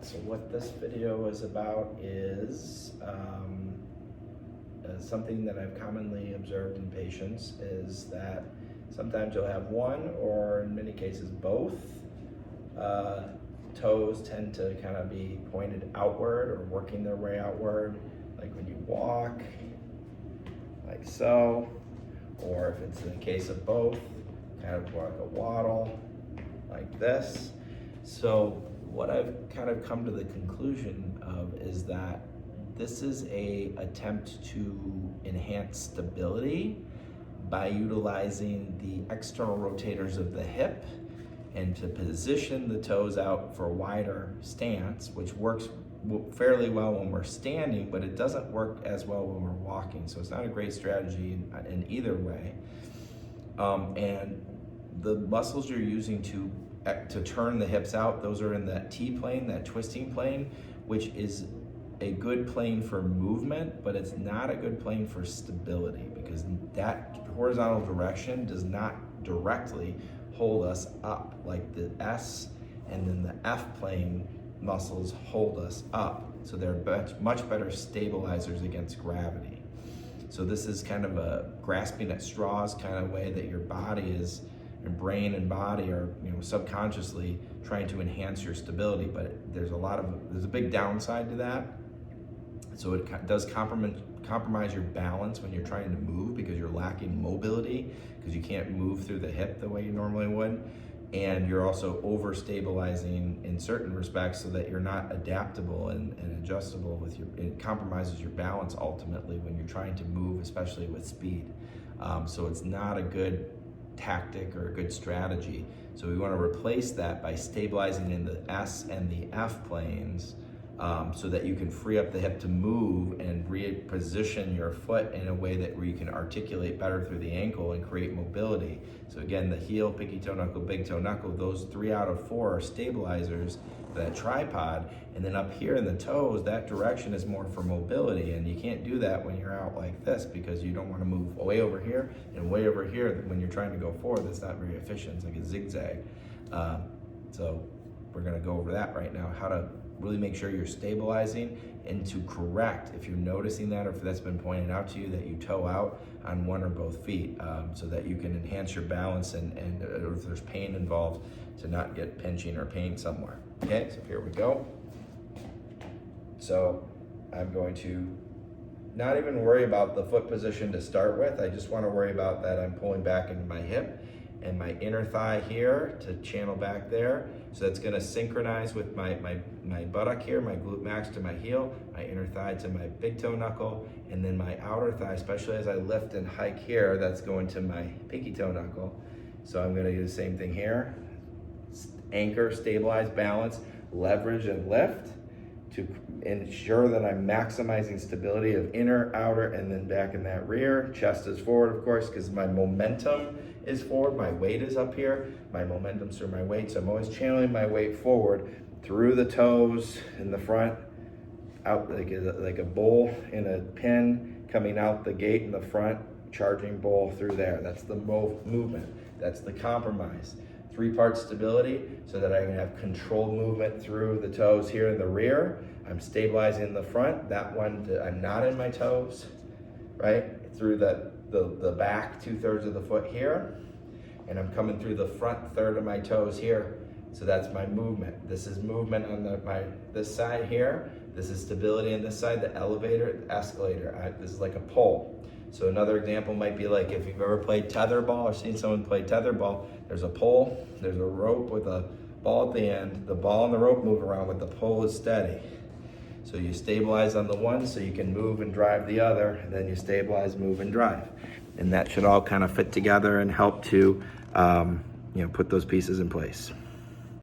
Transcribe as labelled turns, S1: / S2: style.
S1: So what this video is about is something that I've commonly observed in patients is that sometimes you'll have one or in many cases both toes tend to kind of be pointed outward or working their way outward, like when you walk, like so, or if it's in the case of both, kind of like a waddle, like this. So what I've kind of come to the conclusion of is that this is a attempt to enhance stability by utilizing the external rotators of the hip and to position the toes out for a wider stance, which works fairly well when we're standing, but it doesn't work as well when we're walking. So it's not a great strategy in either way. And the muscles you're using to turn the hips out, those are in that T plane, that twisting plane, which is a good plane for movement, but it's not a good plane for stability because that horizontal direction does not directly hold us up like the S and then the F plane muscles hold us up. So they're much better stabilizers against gravity. So this is kind of a grasping at straws kind of way that your body is, your brain and body are, subconsciously trying to enhance your stability, but there's a big downside to that. So it does compromise your balance when you're trying to move because you're lacking mobility because you can't move through the hip the way you normally would. And you're also over-stabilizing in certain respects so that you're not adaptable and adjustable it compromises your balance ultimately when you're trying to move, especially with speed. So it's not a good tactic or a good strategy. So we want to replace that by stabilizing in the S and the F planes so that you can free up the hip to move and reposition your foot in a way where you can articulate better through the ankle and create mobility. So again, the heel, pinky toe knuckle, big toe knuckle, those 3 out of 4 are stabilizers for that tripod. And then up here in the toes, that direction is more for mobility. And you can't do that when you're out like this because you don't want to move way over here and way over here when you're trying to go forward. That's not very efficient. It's like a zigzag. So we're going to go over that right now, how to really make sure you're stabilizing and to correct if you're noticing that or if that's been pointed out to you that you toe out on one or both feet so that you can enhance your balance and if there's pain involved to not get pinching or pain somewhere. Okay, so here we go. So I'm going to not even worry about the foot position to start with. I just want to worry about that I'm pulling back into my hip and my inner thigh here to channel back there. So that's gonna synchronize with my buttock here, my glute max to my heel, my inner thigh to my big toe knuckle, and then my outer thigh, especially as I lift and hike here, that's going to my pinky toe knuckle. So I'm gonna do the same thing here. Anchor, stabilize, balance, leverage, and lift to ensure that I'm maximizing stability of inner, outer, and then back in that rear. Chest is forward, of course, because my momentum is forward. My weight is up here. My momentum's through my weight. So I'm always channeling my weight forward through the toes in the front, out like a bull in a pin, coming out the gate in the front, charging bull through there. That's the movement. That's the compromise. 3-part stability so that I can have controlled movement through the toes here in the rear. I'm stabilizing the front. That one, I'm not in my toes, right? Through the back 2/3 of the foot here. And I'm coming through the front 1/3 of my toes here. So that's my movement. This is movement on this side here. This is stability on this side, the elevator, the escalator. This is like a pole. So another example might be like if you've ever played tetherball or seen someone play tetherball, there's a pole, there's a rope with a ball at the end. The ball and the rope move around, but the pole is steady. So you stabilize on the one so you can move and drive the other, and then you stabilize, move, and drive. And that should all kind of fit together and help to put those pieces in place.